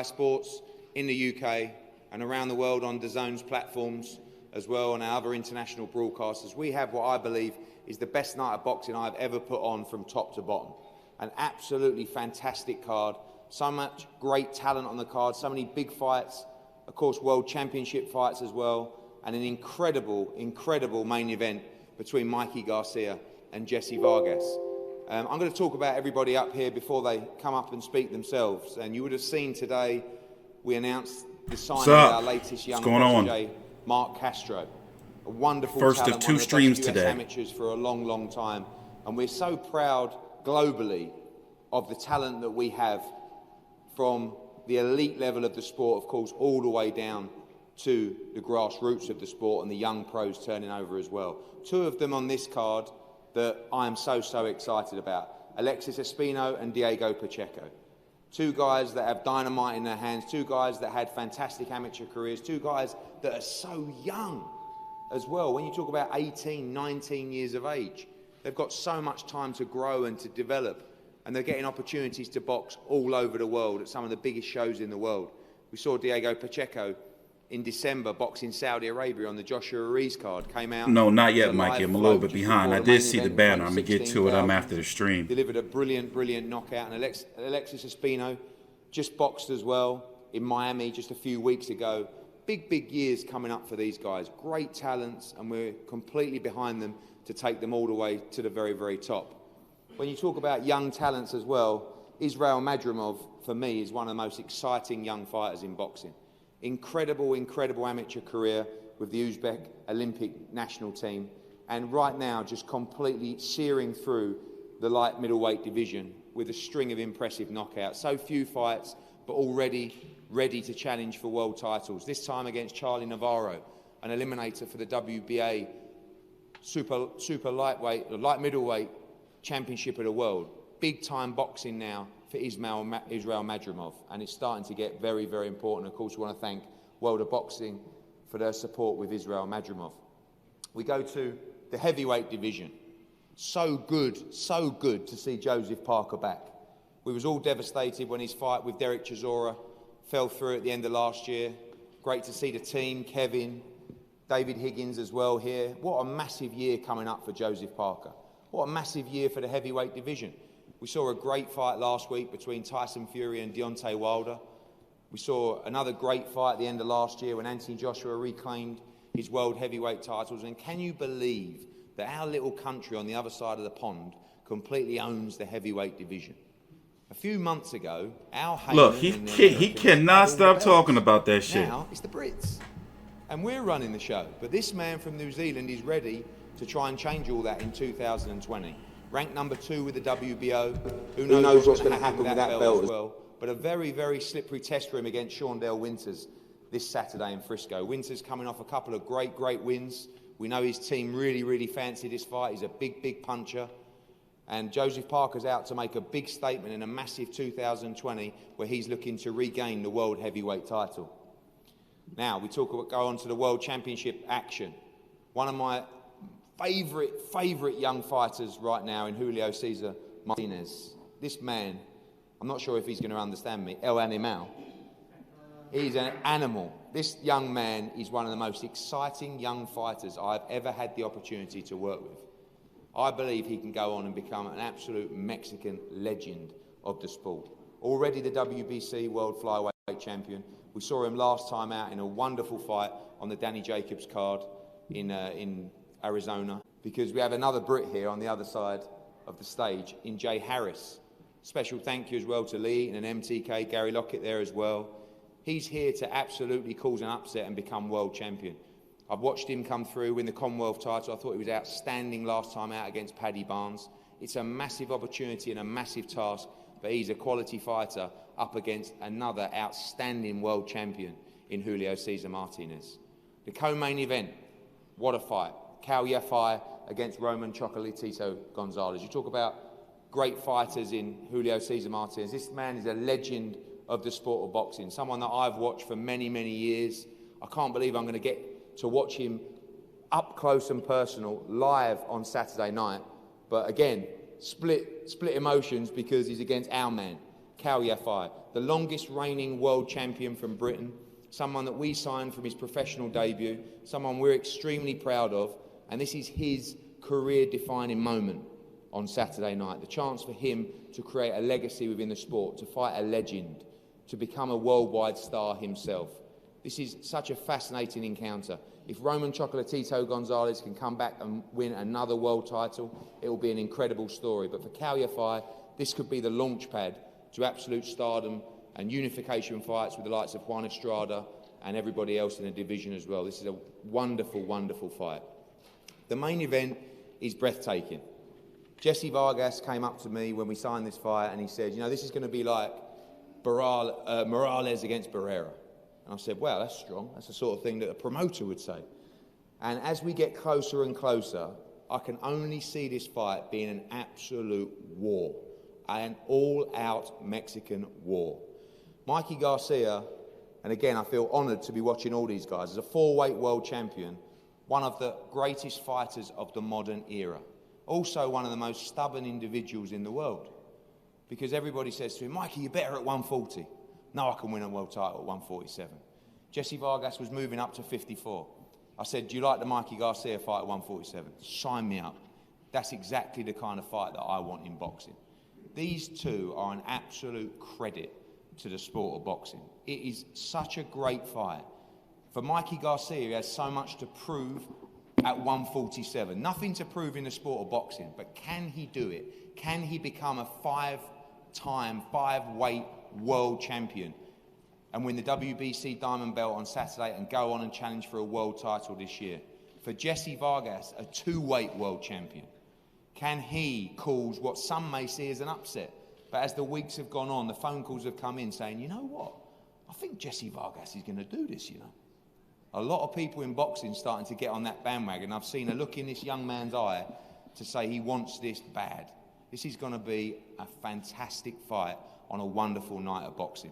Sports in the UK and around the world on DAZN's platforms as well, and our other international broadcasters. We have what I believe is the best night of boxing I've ever put on from top to bottom. An absolutely fantastic card, so much great talent on the card, so many big fights, of course world championship fights as well, and an incredible main event between Mikey Garcia and Jessie Vargas. I'm going to talk about everybody up here before they come up and speak themselves. And you would have seen today we announced the signing of our latest young protege, Mark Castro. A wonderful first talent, of two streams today. Amateurs for a long time. And we're so proud globally of the talent that we have from the elite level of the sport, of course, all the way down to the grassroots of the sport and the young pros turning over as well. Two of them on this card that I am so excited about. Alexis Espino and Diego Pacheco. Two guys that have dynamite in their hands, two guys that had fantastic amateur careers, two guys that are so young as well. When you talk about 18, 19 years of age, they've got so much time to grow and to develop, and they're getting opportunities to box all over the world at some of the biggest shows in the world. We saw Diego Pacheco in December boxing Saudi Arabia on the Joshua Ruiz card. Came out. No, not yet, Mikey. I'm a little bit behind. I did see the banner. I'm going to get to it after the stream. Delivered a brilliant knockout. And Alexis Espino just boxed as well in Miami just a few weeks ago. Big years coming up for these guys. Great talents, and we're completely behind them to take them all the way to the very top. When you talk about young talents as well, Israel Madrimov, for me, is one of the most exciting young fighters in boxing. Incredible amateur career with the Uzbek Olympic national team, and right now just completely searing through the light middleweight division with a string of impressive knockouts. So few fights, but already ready to challenge for world titles. This time against Charlie Navarro, an eliminator for the WBA super lightweight, or light middleweight championship of the world. Big time boxing now for Israel Madrimov, and it's starting to get very important. Of course, we want to thank World of Boxing for their support with Israel Madrimov. We go to the heavyweight division. So good to see Joseph Parker back. We was all devastated when his fight with Derek Chisora fell through at the end of last year. Great to see the team, Kevin, David Higgins as well here. What a massive year coming up for Joseph Parker. What a massive year for the heavyweight division. We saw a great fight last week between Tyson Fury and Deontay Wilder. We saw another great fight at the end of last year when Anthony Joshua reclaimed his world heavyweight titles. And can you believe that our little country on the other side of the pond completely owns the heavyweight division? A few months ago, Al Heyman... Look, he cannot stop talking about that shit. Now it's the Brits. And we're running the show. But this man from New Zealand is ready to try and change all that in 2020. Ranked number 2 with the WBO. Who knows what's going to happen with that belt as well. But a very slippery test for him against Shaundell Winters this Saturday in Frisco. Winters coming off a couple of great wins. We know his team really fancy this fight. He's a big puncher. And Joseph Parker's out to make a big statement in a massive 2020 where he's looking to regain the world heavyweight title. Now, go on to the World Championship action. One of my favourite young fighters right now in Julio Cesar Martinez. This man, I'm not sure if he's going to understand me, El Animal. He's an animal. This young man is one of the most exciting young fighters I've ever had the opportunity to work with. I believe he can go on and become an absolute Mexican legend of the sport. Already the WBC World Flyweight Champion. We saw him last time out in a wonderful fight on the Danny Jacobs card in Arizona, because we have another Brit here on the other side of the stage in Jay Harris. Special thank you as well to Lee and an MTK, Gary Lockett there as well. He's here to absolutely cause an upset and become world champion. I've watched him come through, win the Commonwealth title. I thought he was outstanding last time out against Paddy Barnes. It's a massive opportunity and a massive task, but he's a quality fighter up against another outstanding world champion in Julio Cesar Martinez. The co-main event, what a fight. Cal Yafai against Roman Chocolatito Gonzalez. You talk about great fighters in Julio Cesar Martinez. This man is a legend of the sport of boxing, someone that I've watched for many years. I can't believe I'm going to get to watch him up close and personal live on Saturday night. But again, split emotions because he's against our man, Cal Yafai. the longest reigning world champion from Britain, someone that we signed from his professional debut, someone we're extremely proud of, and this is his career-defining moment on Saturday night, the chance for him to create a legacy within the sport, to fight a legend, to become a worldwide star himself. This is such a fascinating encounter. If Roman Chocolatito Gonzalez can come back and win another world title, it will be an incredible story. But for Cal Yafai, this could be the launch pad to absolute stardom and unification fights with the likes of Juan Estrada and everybody else in the division as well. This is a wonderful, wonderful fight. The main event is breathtaking. Jessie Vargas came up to me when we signed this fight and he said, you know, this is going to be like Morales against Barrera. And I said, well, that's strong. That's the sort of thing that a promoter would say. And as we get closer and closer, I can only see this fight being an absolute war, an all-out Mexican war. Mikey Garcia, and again, I feel honoured to be watching all these guys, as a 4-weight world champion, one of the greatest fighters of the modern era. Also one of the most stubborn individuals in the world. Because everybody says to him, Mikey, you're better at 140. No, I can win a world title at 147. Jessie Vargas was moving up to 54. I said, do you like the Mikey Garcia fight at 147? Sign me up. That's exactly the kind of fight that I want in boxing. These two are an absolute credit to the sport of boxing. It is such a great fight. For Mikey Garcia, he has so much to prove at 147. Nothing to prove in the sport of boxing, but can he do it? Can he become a 5-time, 5-weight world champion and win the WBC Diamond belt on Saturday and go on and challenge for a world title this year? For Jessie Vargas, a 2-weight world champion, can he cause what some may see as an upset? But as the weeks have gone on, the phone calls have come in saying, you know what? I think Jessie Vargas is going to do this, you know. A lot of people in boxing starting to get on that bandwagon. I've seen a look in this young man's eye to say he wants this bad. This is going to be a fantastic fight on a wonderful night of boxing.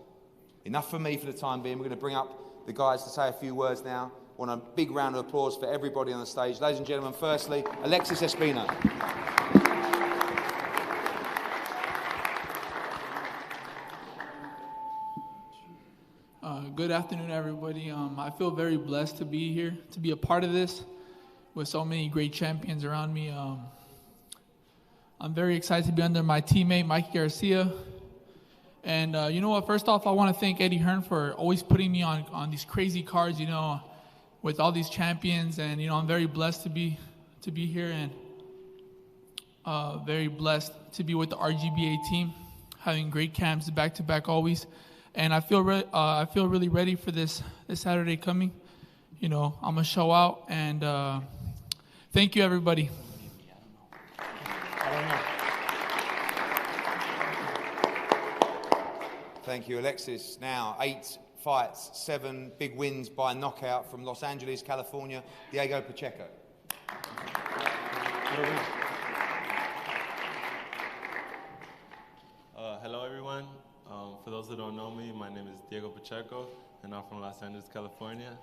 Enough for me for the time being. We're going to bring up the guys to say a few words now. I want a big round of applause for everybody on the stage. Ladies and gentlemen, firstly, Alexis Espino. Good afternoon, everybody. I feel very blessed to be here, to be a part of this with so many great champions around me. I'm very excited to be under my teammate, Mikey Garcia. And you know what? First off, I want to thank Eddie Hearn for always putting me on these crazy cards, you know, with all these champions. And, you know, I'm very blessed to be here and very blessed to be with the RGBA team, having great camps back-to-back always. And I feel really ready for this Saturday coming. You know, I'm going to show out. And thank you, everybody. Thank you, Alexis. Now, 8 fights, 7 big wins by knockout from Los Angeles, California, Diego Pacheco. Hello, everyone. For those who don't know me, my name is Diego Pacheco, and I'm from Los Angeles, California.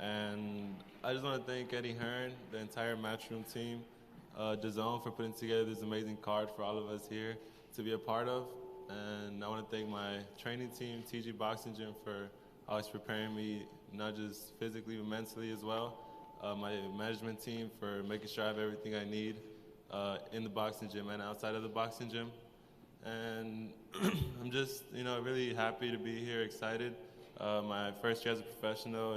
And I just want to thank Eddie Hearn, the entire Matchroom team, DAZN for putting together this amazing card for all of us here to be a part of. And I want to thank my training team, TG Boxing Gym, for always preparing me, not just physically, but mentally as well. My management team for making sure I have everything I need in the boxing gym and outside of the boxing gym. And I'm just, you know, really happy to be here, excited. My first year as a professional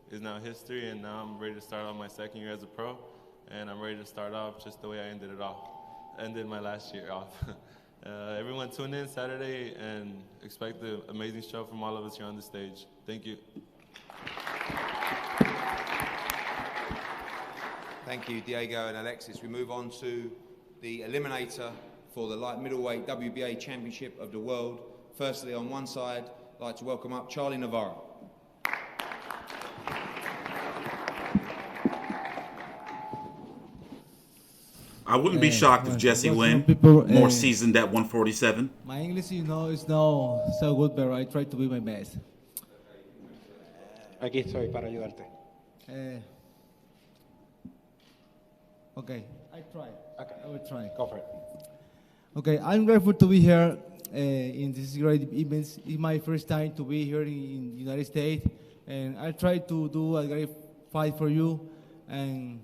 is now history, and now I'm ready to start on my second year as a pro, and I'm ready to start off just the way I ended my last year off. Everyone tune in Saturday and expect an amazing show from all of us here on the stage. Thank you. Thank you, Diego and Alexis. We move on to the eliminator for the light middleweight WBA Championship of the World. Firstly, on one side, I'd like to welcome up Charlie Navarro. I wouldn't be shocked if Jessie win. More seasoned at 147. My English, you know, is not so good, but I try to be my best. Aquí estoy para ayudarte. Okay, I try. Okay. I will try. Go for it. Okay, I'm grateful to be here in this great event. It's my first time to be here in the United States, and I try to do a great fight for you. And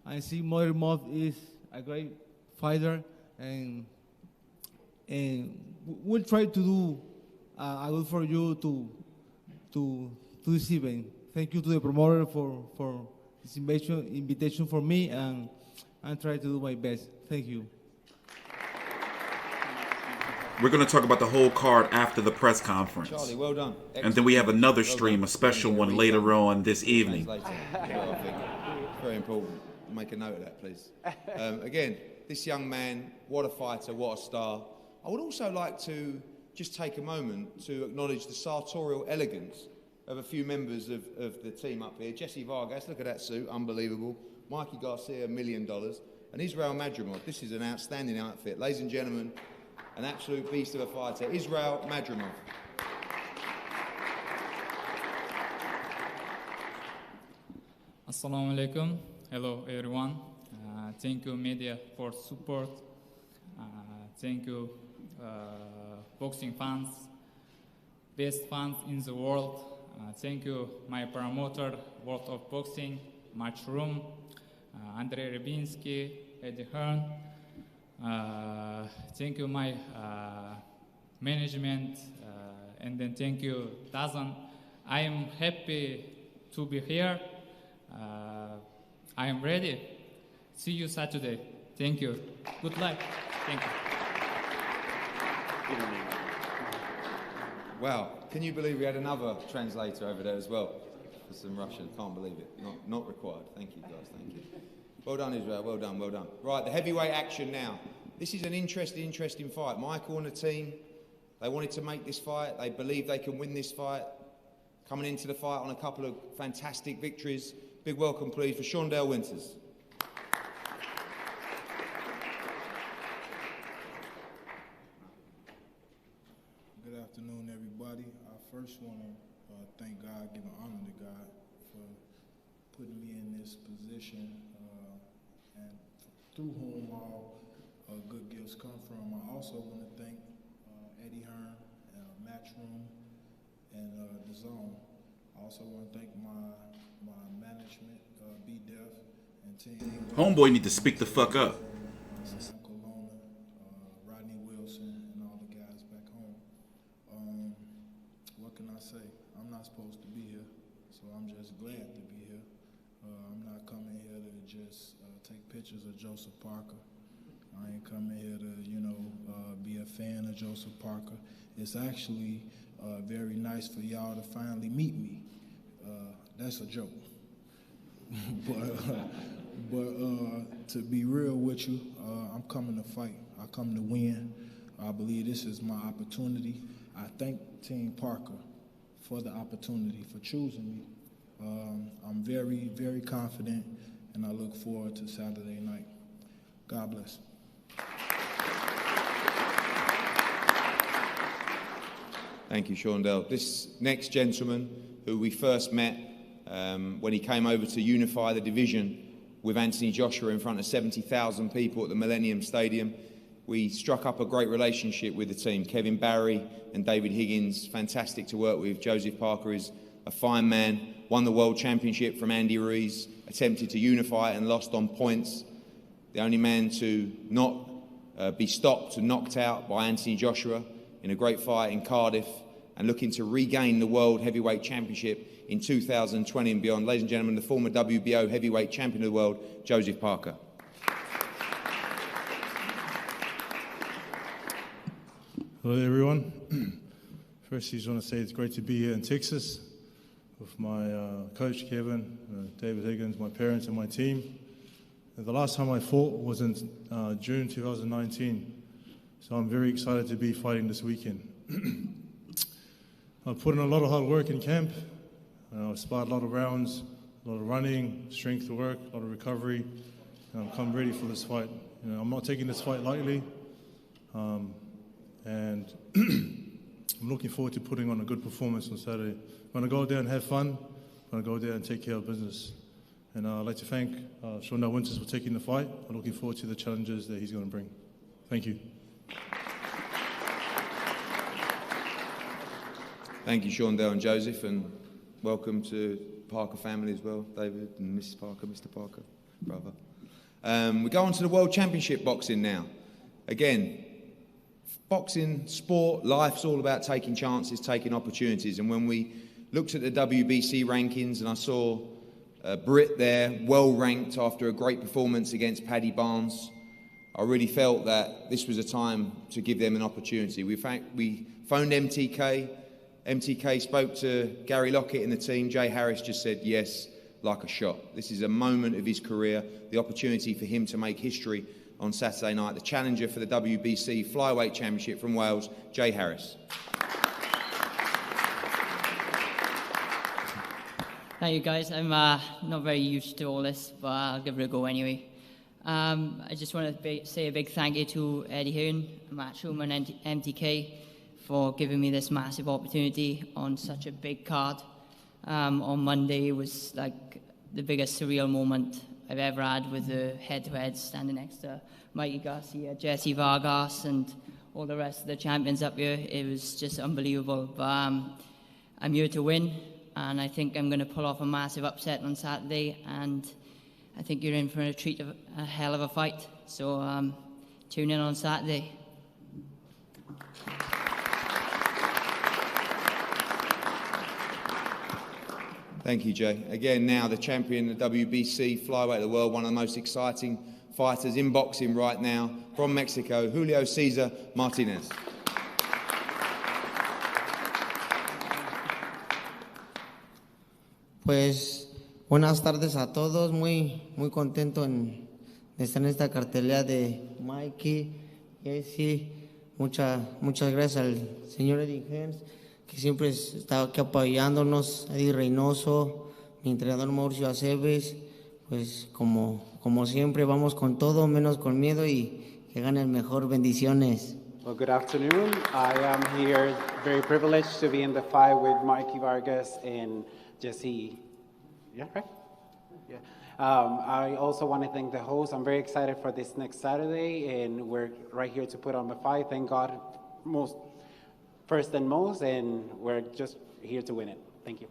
I see Mother Moth is a great fighter, and we'll try to do a good for you to this event. Thank you to the promoter for this invitation for me, and I try to do my best. Thank you. We're going to talk about the whole card after the press conference. Charlie, well done. Excellent. And then we have another stream, a special one later on this evening. Very important. Make a note of that, please. Again, this young man, what a fighter, what a star. I would also like to just take a moment to acknowledge the sartorial elegance of a few members of the team up here. Jessie Vargas, look at that suit, unbelievable. Mikey Garcia, $1 million. And Israel Madrimov, this is an outstanding outfit. Ladies and gentlemen, an absolute beast of a fighter, Israel Madrimov. Assalamu alaikum. Hello, everyone. Thank you, media, for support. Thank you, boxing fans, best fans in the world. Thank you, my promoter, World of Boxing, Matchroom, Andrei Rybinski, Eddie Hearn. Thank you, my management, and then thank you, DAZN. I am happy to be here. I am ready. See you Saturday. Thank you. Good luck. Thank you. Wow, can you believe we had another translator over there as well for some Russian? Can't believe it. Not required. Thank you, guys. Thank you. Well done, Israel. Well done. Well done. Right, the heavyweight action now. This is an interesting fight. Michael and the team, they wanted to make this fight. They believe they can win this fight. Coming into the fight on a couple of fantastic victories. Big welcome, please, for Shondell Winters. Good afternoon, everybody. I first want to thank God, give an honor to God for putting me in this position, and through whom all good gifts come from. I also want to thank Eddie Hearn, Matchroom, and DAZN. I also want to thank my management, B-Def, and team. Homeboy need to speak the fuck up. Rodney Wilson, and all the guys back home. What can I say? I'm not supposed to be here, so I'm just glad to be here. I'm not coming here to just take pictures of Joseph Parker. I ain't coming here to, be a fan of Joseph Parker. It's actually very nice for y'all to finally meet me. That's a joke. but to be real with you, I'm coming to fight. I come to win. I believe this is my opportunity. I thank Team Parker for the opportunity, for choosing me. I'm very, very confident, and I look forward to Saturday night. God bless. Thank you, Shondell. This next gentleman, who we first met when he came over to unify the division with Anthony Joshua in front of 70,000 people at the Millennium Stadium, we struck up a great relationship with the team. Kevin Barry and David Higgins, fantastic to work with. Joseph Parker is a fine man, won the World Championship from Andy Ruiz, attempted to unify and lost on points. The only man to not be stopped and knocked out by Anthony Joshua in a great fight in Cardiff, and looking to regain the World Heavyweight Championship in 2020 and beyond. Ladies and gentlemen, the former WBO Heavyweight Champion of the World, Joseph Parker. Hello, everyone. First, I just want to say it's great to be here in Texas with my coach, Kevin, David Higgins, my parents, and my team. The last time I fought was in June 2019, so I'm very excited to be fighting this weekend. I've put in a lot of hard work in camp. I've sparred a lot of rounds, a lot of running, strength work, a lot of recovery, and I've come ready for this fight. I'm not taking this fight lightly, and I'm looking forward to putting on a good performance on Saturday. I'm going to go out there and have fun. I'm going to go out there and take care of business. And I'd like to thank Shondell Winters for taking the fight. I'm looking forward to the challenges that he's going to bring. Thank you. Thank you, Shaundell and Joseph, and welcome to Parker family as well, David and Mrs. Parker, Mr. Parker, brother. We go on to the World Championship boxing now. Again, boxing, sport, life's all about taking chances, taking opportunities. And when we looked at the WBC rankings and I saw Britt there, well ranked after a great performance against Paddy Barnes, I really felt that this was a time to give them an opportunity. We phoned MTK. MTK spoke to Gary Lockett and the team. Jay Harris just said yes, like a shot. This is a moment of his career, the opportunity for him to make history on Saturday night. The challenger for the WBC Flyweight Championship from Wales, Jay Harris. Thank you, guys. I'm not very used to all this, but I'll give it a go anyway. I just want to say a big thank you to Eddie Hearn, Matchroom and MTK for giving me this massive opportunity on such a big card. On Monday was like the biggest surreal moment I've ever had with the head-to-head standing next to Mikey Garcia, Jessie Vargas and all the rest of the champions up here. It was just unbelievable. But I'm here to win, and I think I'm going to pull off a massive upset on Saturday, and I think you're in for a treat of a hell of a fight. So tune in on Saturday. Thank you, Jay. Again, now the champion of the WBC Flyweight of the world, one of the most exciting fighters in boxing right now, from Mexico, Julio Cesar Martinez. Pues buenas tardes a todos, muy contento de estar en esta cartelera de Mikey, Jessie, muchas gracias al señor Eddie Hearn, que siempre está aquí apoyándonos, Eddie Reynoso, mi entrenador Mauricio Aceves, pues como siempre vamos con todo, menos con miedo y que gane el mejor. Bendiciones. Well, good afternoon. I am here very privileged to be in the fight with Mikey Vargas and Jessie. Yeah, right? Yeah. I also want to thank the host. I'm very excited for this next Saturday, and we're right here to put on the fight. Thank God, first and most, and we're just here to win it. Thank you.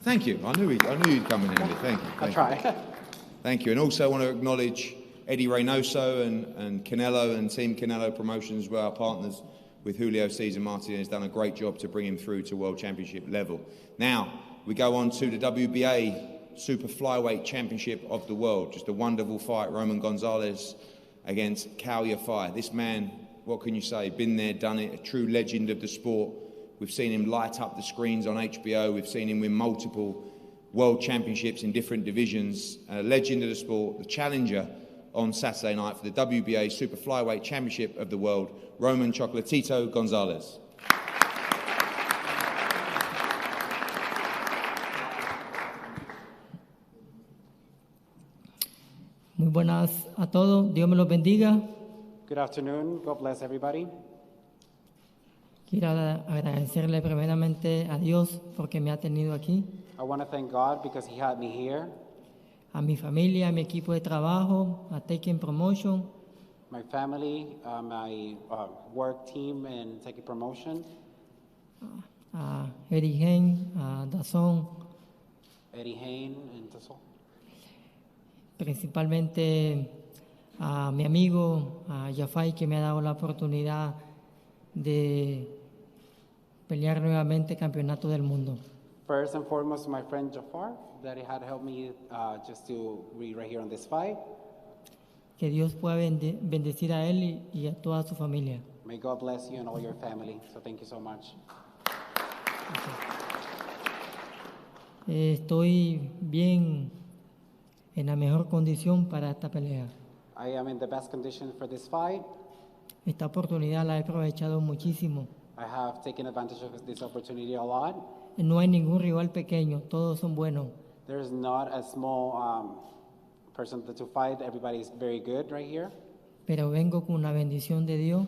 Thank you. I knew you'd come in, Andy. Thank you. I'll try. Thank you. And also I want to acknowledge Eddie Reynoso and Canelo and Team Canelo Promotions, where our partners with Julio Cesar Martinez has done a great job to bring him through to World Championship level. Now, we go on to the WBA Super Flyweight Championship of the world. Just a wonderful fight, Roman Gonzalez against Cal Yafai. This man, what can you say? Been there, done it, a true legend of the sport. We've seen him light up the screens on HBO. We've seen him win multiple world championships in different divisions. A legend of the sport, the challenger on Saturday night for the WBA Super Flyweight Championship of the world, Roman Chocolatito Gonzalez. Muy buenas a todos. Dios me los bendiga. Good afternoon. God bless everybody. Quiero agradecerle primeramente a Dios porque me ha tenido aquí, I want to thank God because He had me here, a mi familia, a mi equipo de trabajo, a Taking Promotion, my family, my work team, and Take Promotion, a Eddie Hearn, a DAZN, Eddie Hearn, and DAZN. Principalmente a mi amigo, a Yafai, que me ha dado la oportunidad de pelear nuevamente campeonato del mundo. First and foremost, my friend Jafar, that he had helped me just to be right here on this fight. Que Dios pueda bendecir a él y a toda su familia. May God bless you and all your family. So thank you so much. Estoy bien, en la mejor condición para esta pelea. I am in the best condition for this fight. Esta oportunidad la he aprovechado muchísimo. I have taken advantage of this opportunity a lot. No hay ningún rival pequeño, todos son buenos. There is not a small person to fight. Everybody is very good right here. Pero vengo con una bendición de Dios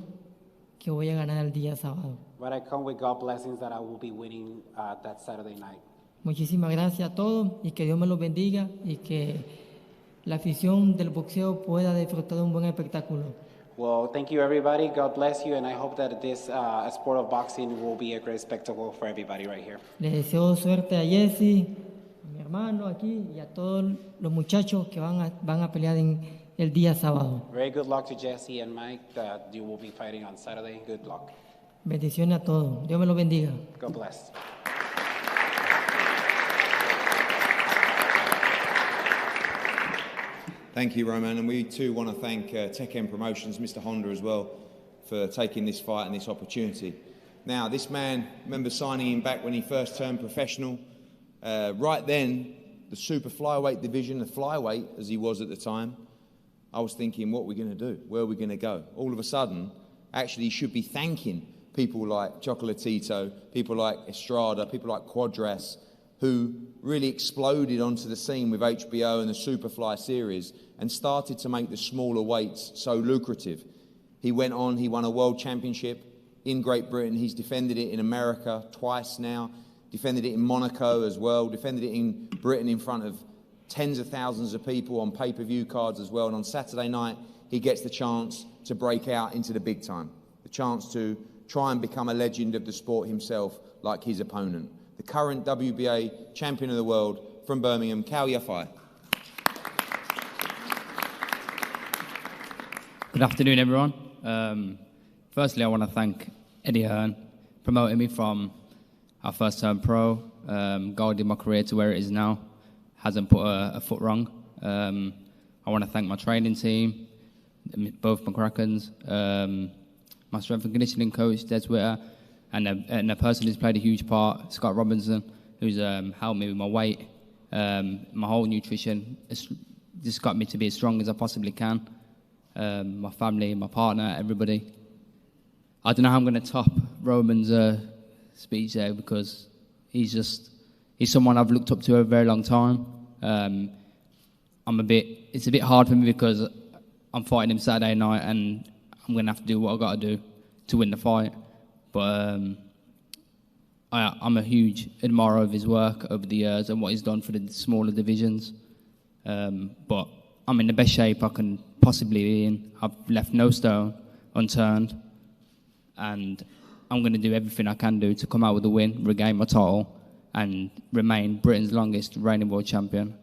que voy a ganar el día sábado. But I come with God blessings that I will be winning that Saturday night. Muchísimas gracias a todos y que Dios me los bendiga y que la afición del boxeo pueda disfrutar de un buen espectáculo. Well, thank you, everybody. God bless you, and I hope that this sport of boxing will be a great spectacle for everybody right here. Le deseo suerte a Jessie, a mi hermano aquí y a todos los muchachos que van a pelear en el día sábado. Very good luck to Jessie and Mike that you will be fighting on Saturday. Good luck. Bendiciones a todos. Dios me los bendiga. God bless. Thank you, Roman, and we too want to thank TstreeT Promotions, Mr. Honda as well, for taking this fight and this opportunity. Now, this man, remember signing him back when he first turned professional. Right then, the super flyweight division, the flyweight as he was at the time, I was thinking, what are we going to do? Where are we going to go? All of a sudden, actually, he should be thanking people like Chocolatito, people like Estrada, people like Quadras, who really exploded onto the scene with HBO and the Superfly series and started to make the smaller weights so lucrative. He went on, he won a world championship in Great Britain. He's defended it in America twice now, defended it in Monaco as well, defended it in Britain in front of tens of thousands of people on pay-per-view cards as well. And on Saturday night, he gets the chance to break out into the big time, the chance to try and become a legend of the sport himself like his opponent, the current WBA champion of the world from Birmingham, Yafai. Good afternoon, everyone. Firstly, I want to thank Eddie Hearn promoting me from our first term pro, guiding my career to where it is now. Hasn't put a foot wrong. I want to thank my training team, both McCracken's, my strength and conditioning coach, Des Witter, and a person who's played a huge part, Scott Robinson, who's helped me with my weight, my whole nutrition. It's just got me to be as strong as I possibly can. My family, my partner, everybody. I don't know how I'm going to top Roman's speech there because he's someone I've looked up to a very long time. It's a bit hard for me because I'm fighting him Saturday night and I'm going to have to do what I've got to do to win the fight. But I'm a huge admirer of his work over the years and what he's done for the smaller divisions. But I'm in the best shape I can possibly be in. I've left no stone unturned. And I'm going to do everything I can do to come out with a win, regain my title, and remain Britain's longest reigning world champion.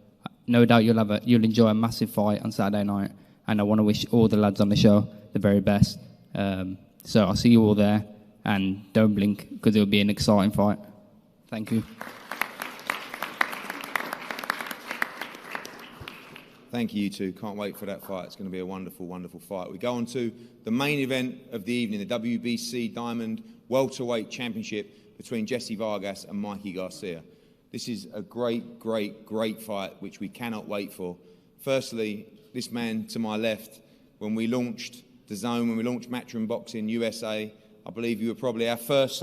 No doubt you'll enjoy a massive fight on Saturday night, and I want to wish all the lads on the show the very best. So I'll see you all there, and don't blink because it'll be an exciting fight. Thank you. Thank you, you two. Can't wait for that fight. It's going to be a wonderful, wonderful fight. We go on to the main event of the evening, the WBC Diamond Welterweight Championship between Jessie Vargas and Mikey Garcia. This is a great, great, great fight, which we cannot wait for. Firstly, this man to my left, when we launched DAZN, when we launched Matchroom Boxing USA, I believe you were probably our first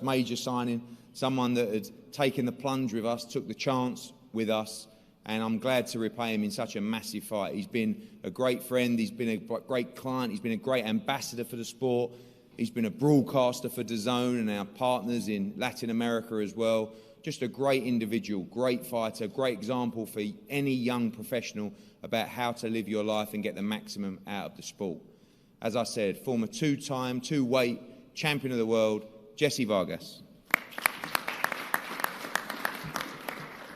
major signing, someone that had taken the plunge with us, took the chance with us, and I'm glad to repay him in such a massive fight. He's been a great friend, he's been a great client, he's been a great ambassador for the sport, he's been a broadcaster for DAZN and our partners in Latin America as well. Just a great individual, great fighter, great example for any young professional about how to live your life and get the maximum out of the sport. As I said, former two-time, two-weight champion of the world, Jessie Vargas.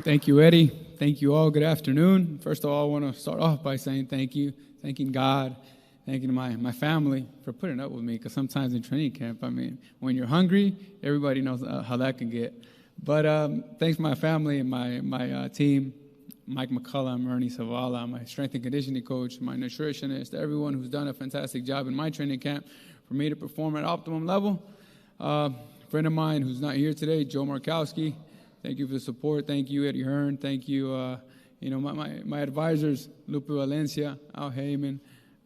Thank you, Eddie. Thank you all. Good afternoon. First of all, I want to start off by saying thank you, thanking God, thanking my family for putting up with me, because sometimes in training camp, I mean, when you're hungry, everybody knows how that can get. But thanks to my family and my team, Mike McCullough, Ernie Zavala, my strength and conditioning coach, my nutritionist, everyone who's done a fantastic job in my training camp for me to perform at optimum level. A friend of mine who's not here today, Joe Markowski, thank you for the support. Thank you, Eddie Hearn. Thank you, my advisors, Lupe Valencia, Al Heyman,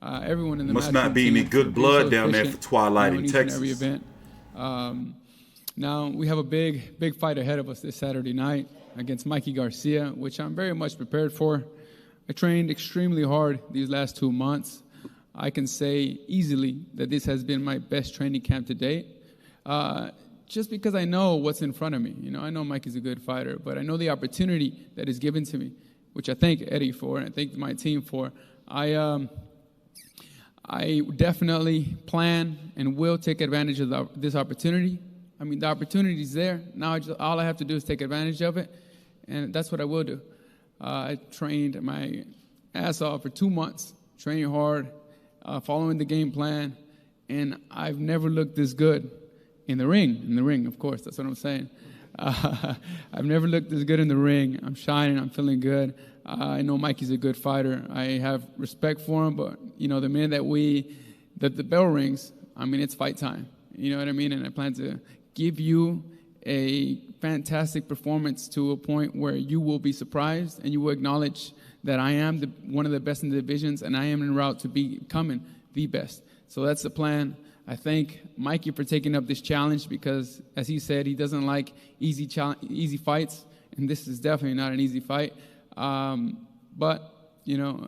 everyone in the must not be any good blood down there for Twilight in Texas. Every event. Now we have a big fight ahead of us this Saturday night against Mikey Garcia, which I'm very much prepared for. I trained extremely hard these last 2 months. I can say easily that this has been my best training camp to date. Just because I know what's in front of me. You know, I know Mikey's a good fighter, but I know the opportunity that is given to me, which I thank Eddie for and I thank my team for. I definitely plan and will take advantage of this opportunity. I mean, the opportunity is there. Now all I have to do is take advantage of it, and that's what I will do. I trained my ass off for 2 months, training hard, following the game plan, and I've never looked this good in the ring. In the ring, of course, that's what I'm saying. I've never looked this good in the ring. I'm shining. I'm feeling good. I know Mikey's a good fighter. I have respect for him, but, you know, the minute that the bell rings, I mean, it's fight time. You know what I mean? And I plan to give you a fantastic performance to a point where you will be surprised and you will acknowledge that I am one of the best in the divisions and I am en route to becoming the best. So that's the plan. I thank Mikey for taking up this challenge because, as he said, he doesn't like easy fights, and this is definitely not an easy fight. But, you know,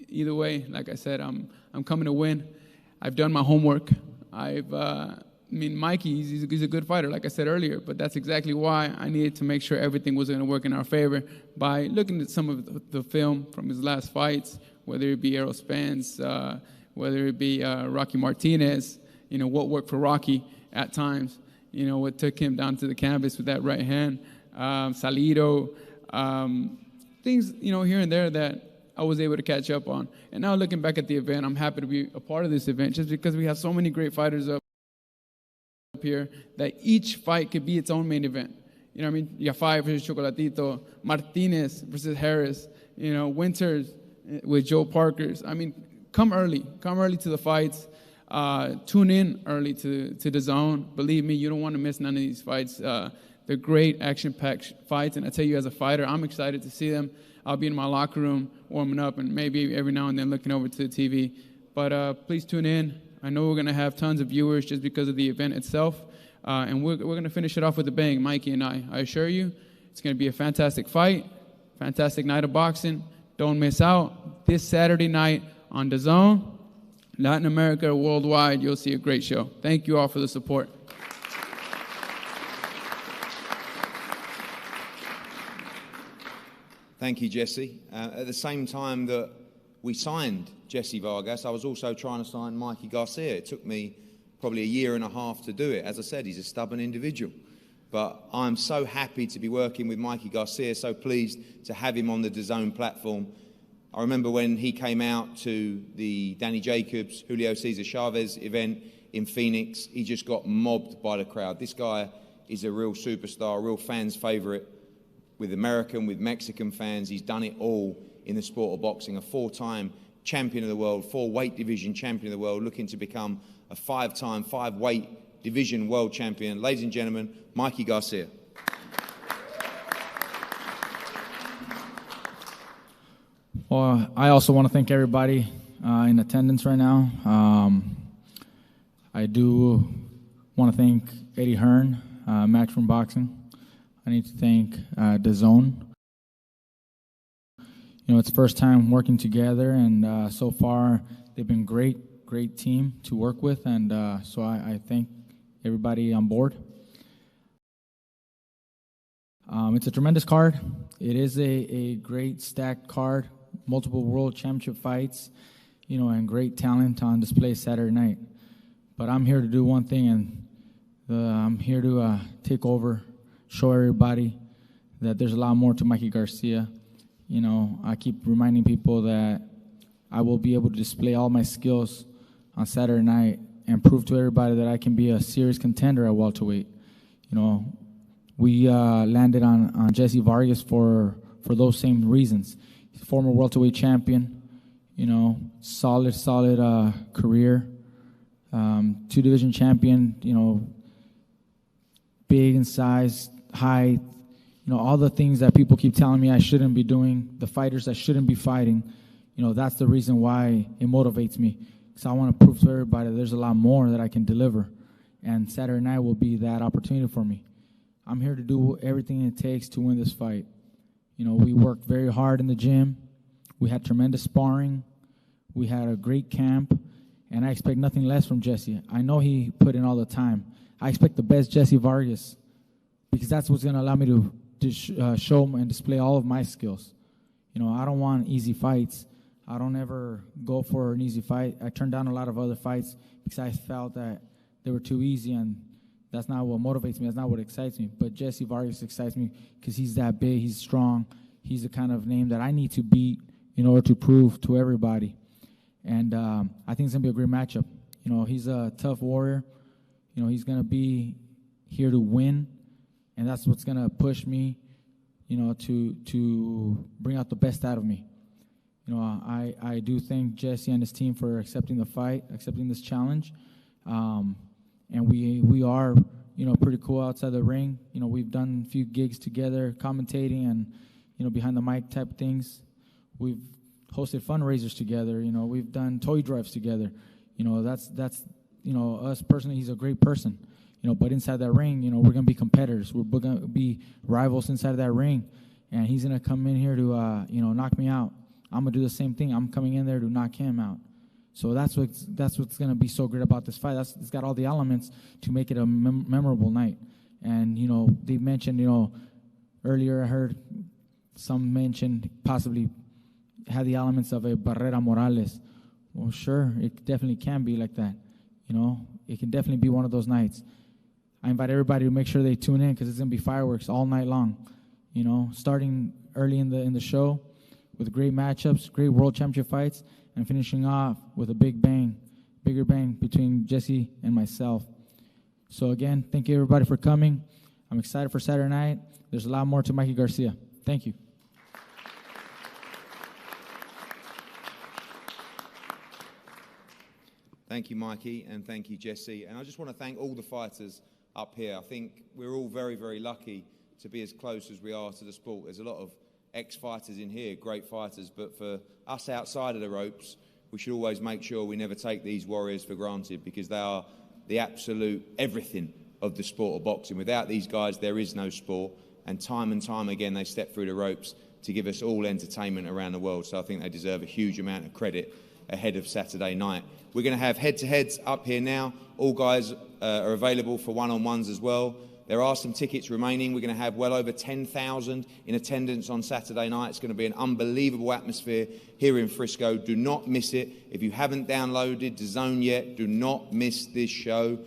either way, like I said, I'm coming to win. I've done my homework. Mikey, he's a good fighter, like I said earlier, but that's exactly why I needed to make sure everything was going to work in our favor by looking at some of the film from his last fights, whether it be Errol Spence, whether it be Rocky Martinez, you know, what worked for Rocky at times, you know, what took him down to the canvas with that right hand, Salido, things, you know, here and there that I was able to catch up on. And now looking back at the event, I'm happy to be a part of this event just because we have so many great fighters up here that each fight could be its own main event. You know what I mean? Yafai versus Chocolatito, Martinez versus Harris, you know, Winters with Joe Parkers. I mean, come early to the fights. Tune in early to DAZN. Believe me, you don't want to miss none of these fights. They're great action-packed fights, and I tell you as a fighter, I'm excited to see them. I'll be in my locker room warming up and maybe every now and then looking over to the TV. But please tune in. I know we're going to have tons of viewers just because of the event itself, and we're going to finish it off with a bang, Mikey and I. I assure you, it's going to be a fantastic fight, fantastic night of boxing. Don't miss out. This Saturday night on DAZN, Latin America, worldwide, you'll see a great show. Thank you all for the support. Thank you, Jessie. At the same time that we signed Jessie Vargas, I was also trying to sign Mikey Garcia. It took me probably a year and a half to do it. As I said, he's a stubborn individual. But I'm so happy to be working with Mikey Garcia, so pleased to have him on the DAZN platform. I remember when he came out to the Danny Jacobs, Julio Cesar Chavez event in Phoenix, he just got mobbed by the crowd. This guy is a real superstar, a real fan's favorite with American, with Mexican fans. He's done it all in the sport of boxing, a 4-time champion of the world, 4-weight division champion of the world, looking to become a 5-time, 5-weight division world champion. Ladies and gentlemen, Mikey Garcia. Well, I also want to thank everybody in attendance right now. I do want to thank Eddie Hearn, Matchroom Boxing. I need to thank DAZN. You know, it's the first time working together, and so far they've been great team to work with, and so I thank everybody on board. It's a tremendous card. It is a great stacked card, multiple world championship fights, you know, and great talent on display Saturday night. But I'm here to do one thing, and I'm here to take over, show everybody that there's a lot more to Mikey Garcia. You know, I keep reminding people that I will be able to display all my skills on Saturday night and prove to everybody that I can be a serious contender at welterweight. You know, we landed on Jessie Vargas for those same reasons. He's a former welterweight champion, you know, solid career, 2-division champion, you know, big in size, height, you know, all the things that people keep telling me I shouldn't be doing, the fighters I shouldn't be fighting. You know, that's the reason why it motivates me, because I want to prove to everybody that there's a lot more that I can deliver, and Saturday night will be that opportunity for me. I'm here to do everything it takes to win this fight. You know, we worked very hard in the gym. We had tremendous sparring. We had a great camp, and I expect nothing less from Jessie. I know he put in all the time. I expect the best Jessie Vargas, because that's what's going to allow me to show and display all of my skills. You know, I don't want easy fights. I don't ever go for an easy fight. I turned down a lot of other fights because I felt that they were too easy, and that's not what motivates me. That's not what excites me. But Jessie Vargas excites me because he's that big, he's strong. He's the kind of name that I need to beat in order to prove to everybody. And I think it's going to be a great matchup. You know, he's a tough warrior. You know, he's going to be here to win, and that's what's going to push me, you know, to bring out the best out of me. You know, I do thank Jessie and his team for accepting the fight, accepting this challenge. And we are, you know, pretty cool outside the ring. You know, we've done a few gigs together, commentating and, you know, behind the mic type things. We've hosted fundraisers together. You know, we've done toy drives together. You know, that's you know, us personally, he's a great person. You know, but inside that ring, you know, we're going to be competitors. We're going to be rivals inside of that ring. And he's going to come in here to, you know, knock me out. I'm going to do the same thing. I'm coming in there to knock him out. So that's what's going to be so great about this fight. It's got all the elements to make it a memorable night. And, you know, they mentioned, you know, earlier I heard some mention possibly had the elements of a Barrera Morales. Well, sure, it definitely can be like that. You know, it can definitely be one of those nights. I invite everybody to make sure they tune in because it's going to be fireworks all night long. You know, starting early in the show with great matchups, great world championship fights, and finishing off with a bigger bang between Jessie and myself. So again, thank you everybody for coming. I'm excited for Saturday night. There's a lot more to Mikey Garcia. Thank you. Thank you, Mikey, and thank you, Jessie. And I just want to thank all the fighters up here. I think we're all very, very lucky to be as close as we are to the sport. There's a lot of ex-fighters in here, great fighters, but for us outside of the ropes, we should always make sure we never take these warriors for granted because they are the absolute everything of the sport of boxing. Without these guys, there is no sport, and time again, they step through the ropes to give us all entertainment around the world, so I think they deserve a huge amount of credit ahead of Saturday night. We're going to have head-to-heads up here now. All guys are available for one-on-ones as well. There are some tickets remaining. We're going to have well over 10,000 in attendance on Saturday night. It's going to be an unbelievable atmosphere here in Frisco. Do not miss it. If you haven't downloaded DAZN yet, do not miss this show.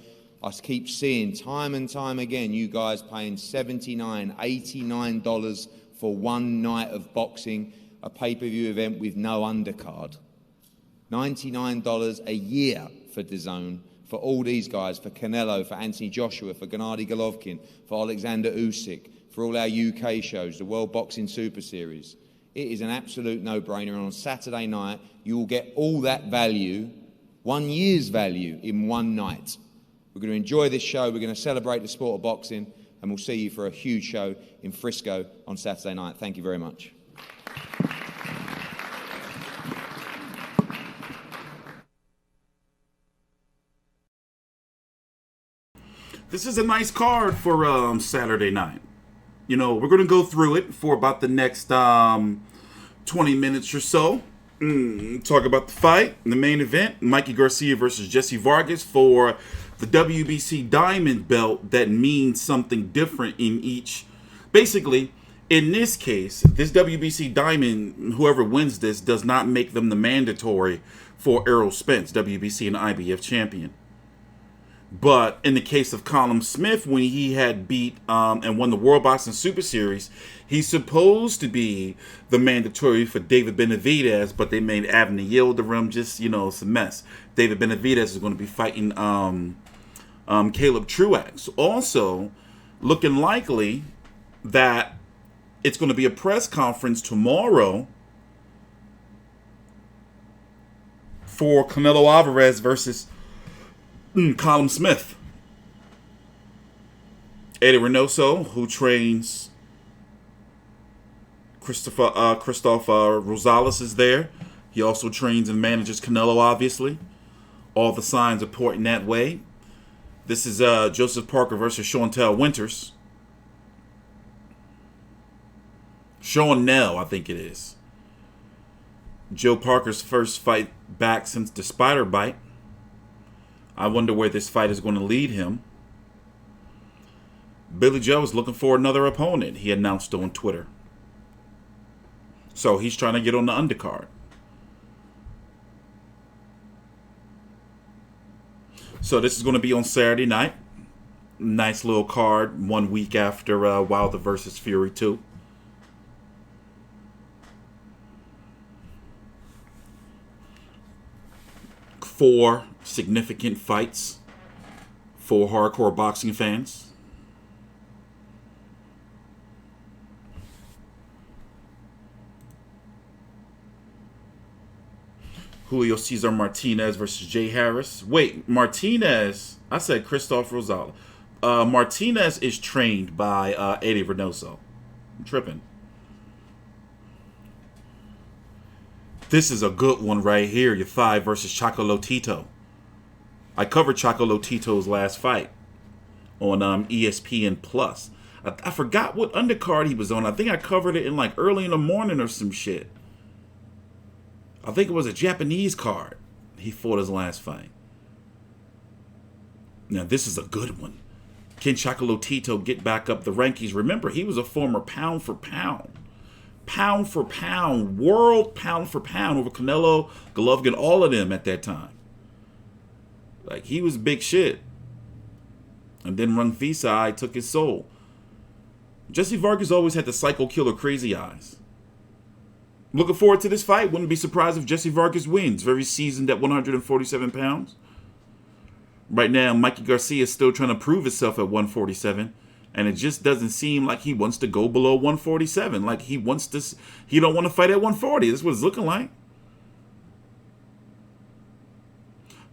I keep seeing time and time again you guys paying $79, $89 for one night of boxing, a pay-per-view event with no undercard. $99 a year for DAZN. For all these guys, for Canelo, for Anthony Joshua, for Gennady Golovkin, for Alexander Usyk, for all our UK shows, the World Boxing Super Series. It is an absolute no-brainer, and on Saturday night, you will get all that value, 1 year's value, in one night. We're going to enjoy this show, we're going to celebrate the sport of boxing, and we'll see you for a huge show in Frisco on Saturday night. Thank you very much. This is a nice card for Saturday night. You know, we're going to go through it for about the next 20 minutes or so. Talk about the fight, the main event, Mikey Garcia versus Jessie Vargas for the WBC Diamond belt that means something different in each. Basically, in this case, this WBC Diamond, whoever wins this, does not make them the mandatory for Errol Spence, WBC and IBF champion. But in the case of Callum Smith, when he had beat and won the World Boxing Super Series, he's supposed to be the mandatory for David Benavidez, but they made Avni Yildirim just, you know, it's a mess. David Benavidez is going to be fighting Caleb Truax. Also, looking likely that it's going to be a press conference tomorrow for Canelo Alvarez versus Callum Smith. Eddie Reynoso, who trains Christoph Rosales, is there. He also trains and manages Canelo, obviously. All the signs are pointing that way. This is Joseph Parker versus Chantel Winters. Chanel, I think it is. Joe Parker's first fight back since the spider bite. I wonder where this fight is going to lead him. Billy Joe is looking for another opponent, he announced on Twitter. So he's trying to get on the undercard. So this is going to be on Saturday night. Nice little card, 1 week after Wilder versus Fury 2. Four significant fights for hardcore boxing fans. Julio Cesar Martinez versus Jay Harris. Wait, Martinez. I said Christoph Rosales. Martinez is trained by Eddie Reynoso. I'm tripping. This is a good one right here. Yafai versus Chocolatito. I covered Chocolatito's last fight on ESPN Plus. I forgot what undercard he was on. I think I covered it in like early in the morning or some shit. I think it was a Japanese card. He fought his last fight. Now this is a good one. Can Chocolatito get back up the rankings? Remember, he was a former pound for pound, world pound for pound over Canelo, Golovkin, all of them at that time. Like, he was big shit. And then Rungvisai took his soul. Jessie Vargas always had the psycho killer crazy eyes. Looking forward to this fight. Wouldn't be surprised if Jessie Vargas wins. Very seasoned at 147 pounds. Right now, Mikey Garcia is still trying to prove himself at 147. And it just doesn't seem like he wants to go below 147. Like he wants to, he don't want to fight at 140. That's what it's looking like.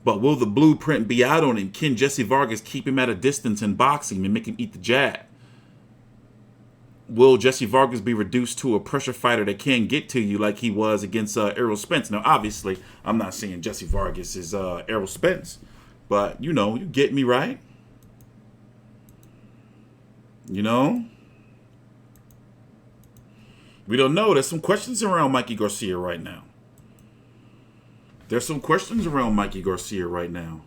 But will the blueprint be out on him? Can Jessie Vargas keep him at a distance in boxing and make him eat the jab? Will Jessie Vargas be reduced to a pressure fighter that can't get to you like he was against Errol Spence? Now, obviously, I'm not saying Jessie Vargas is Errol Spence. But, you know, you get me, right? You know? We don't know. There's some questions around Mikey Garcia right now. There's some questions around Mikey Garcia right now.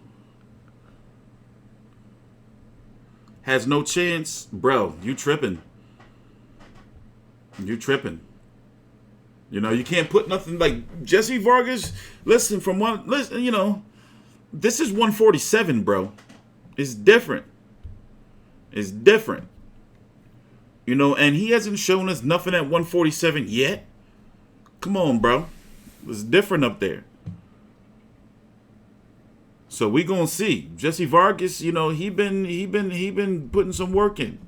Has no chance. Bro, you tripping. You tripping. You know, you can't put nothing like Jessie Vargas. Listen, you know, this is 147, bro. It's different. It's different. You know, and he hasn't shown us nothing at 147 yet. Come on, bro. It's different up there. So we gonna see. Jessie Vargas, you know, he been putting some work in.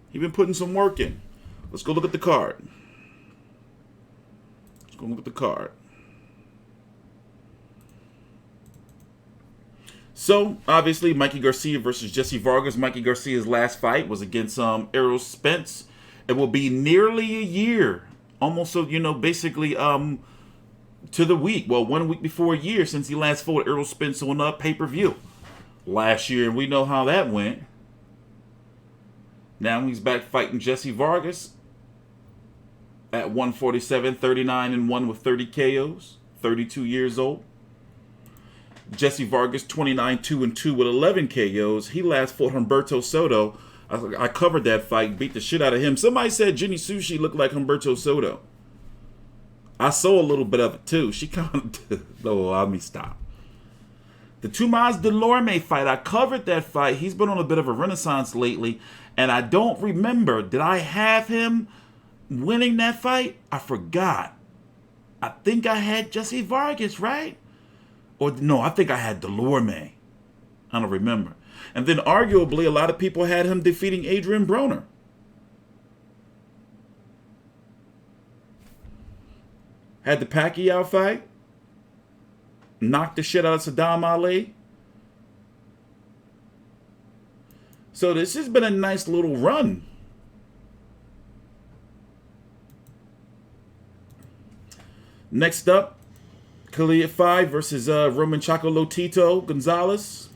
He been putting some work in. Let's go look at the card. Let's go look at the card. So, obviously, Mikey Garcia versus Jessie Vargas. Mikey Garcia's last fight was against Errol Spence. It will be nearly a year. Almost, so, you know, basically to the week. Well, 1 week before a year since he last fought Errol Spence on pay-per-view last year. And we know how that went. Now he's back fighting Jessie Vargas at 147, 39-1 with 30 KOs, 32 years old. Jessie Vargas, 29-2-2 with 11 KOs. He last fought Humberto Soto. I covered that fight, beat the shit out of him. Somebody said Jenny Sushi looked like Humberto Soto. I saw a little bit of it too. She kind of, no, let me stop. The Tomas Delorme fight, I covered that fight. He's been on a bit of a renaissance lately. And I don't remember, did I have him winning that fight? I forgot. I think I had Jessie Vargas, right? Or no, I think I had Delorme. I don't remember. And then arguably, a lot of people had him defeating Adrian Broner. Had the Pacquiao fight. Knocked the shit out of Saddam Ali. So this has been a nice little run. Next up, Yafai versus Roman Chocolatito Gonzalez.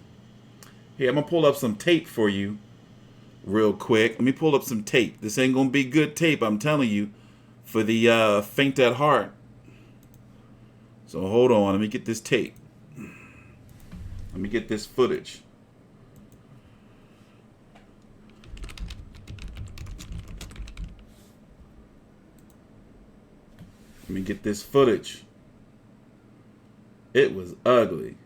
Here, I'm going to pull up some tape for you real quick. Let me pull up some tape. This ain't going to be good tape, I'm telling you, for the faint at heart. So hold on. Let me get this tape. Let me get this footage. Let me get this footage. It was ugly.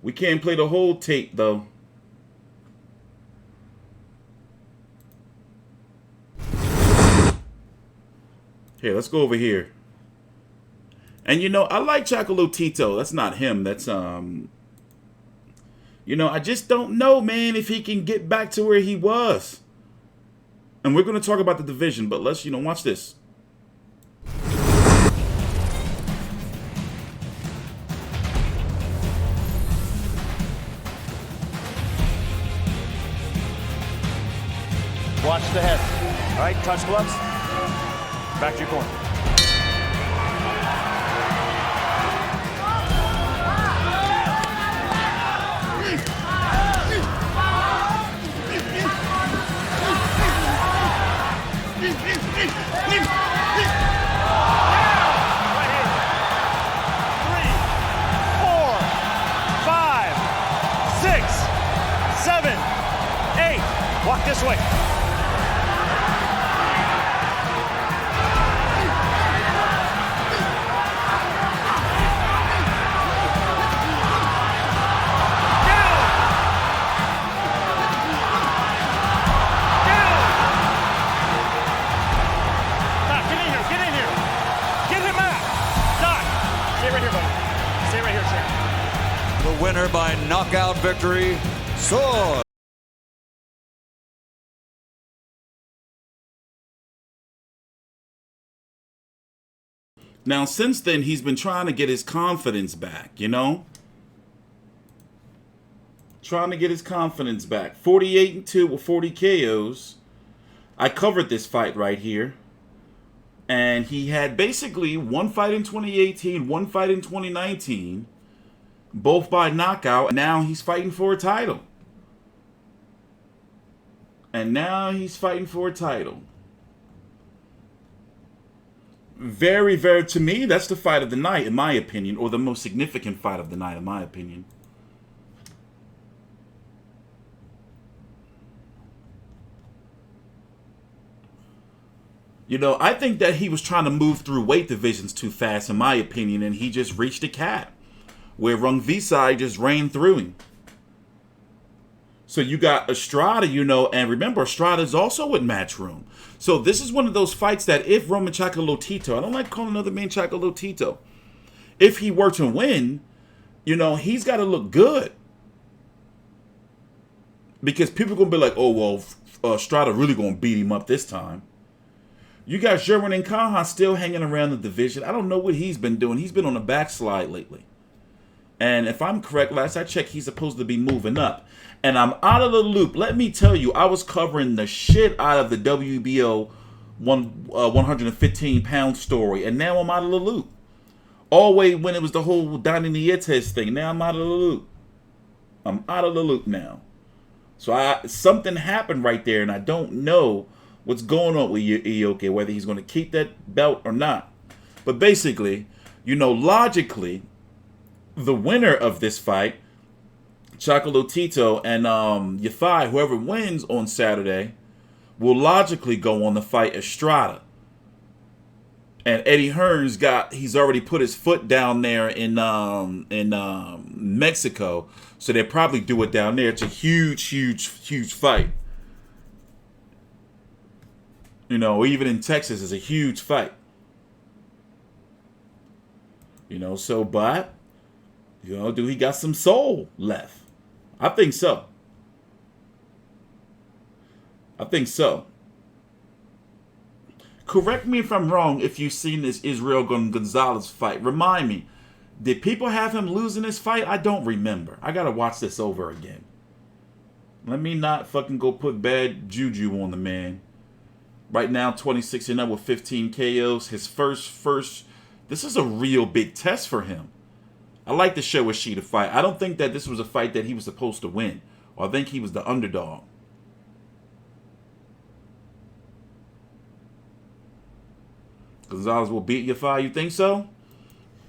We can't play the whole tape, though. Here, let's go over here. And, you know, I like Chocolatito. That's not him. That's, you know, I just don't know, man, if he can get back to where he was. And we're going to talk about the division, but let's, you know, watch this. Watch the head. All right, touch gloves. Back to your corner. Walk this way. The winner by knockout victory, Sword. Now, since then, he's been trying to get his confidence back, you know? Trying to get his confidence back. 48-2 with 40 KOs. I covered this fight right here. And he had basically one fight in 2018, one fight in 2019. Both by knockout. And now he's fighting for a title. And now he's fighting for a title. Very, very, to me, that's the fight of the night, in my opinion. Or the most significant fight of the night, in my opinion. You know, I think that he was trying to move through weight divisions too fast, in my opinion. And he just reached a cap. Where Rungvisai just ran through him. So you got Estrada, you know, and remember, Estrada's also with Matchroom. So this is one of those fights that if Roman Chocolatito, I don't like calling another man Chocolatito, if he were to win, you know, he's got to look good. Because people are going to be like, oh, well, Estrada really going to beat him up this time. You got Sherman and Kaha still hanging around the division. I don't know what he's been doing. He's been on a backslide lately. And if I'm correct, last I checked, he's supposed to be moving up. And I'm out of the loop. Let me tell you, I was covering the shit out of the WBO 115-pound story. And now I'm out of the loop. Always when it was the whole Donnie Nietes thing. Now I'm out of the loop. I'm out of the loop now. So something happened right there. And I don't know what's going on with Ioke, whether he's going to keep that belt or not. But basically, you know, logically, the winner of this fight, Chocolatito and Yafai, whoever wins on Saturday, will logically go on to fight Estrada. And Eddie Hearn's he's already put his foot down there in Mexico, so they'll probably do it down there. It's a huge, huge, huge fight. You know, even in Texas, it's a huge fight. You know, so, but, you know, do he got some soul left? I think so. I think so. Correct me if I'm wrong if you've seen this Israel Gonzalez fight. Remind me, did people have him losing this fight? I don't remember. I got to watch this over again. Let me not fucking go put bad juju on the man. Right now, 26-0 with 15 KOs. His first. This is a real big test for him. I like to show Ishii to fight. I don't think that this was a fight that he was supposed to win. Or I think he was the underdog. Gonzalez will beat Yafai, you think so?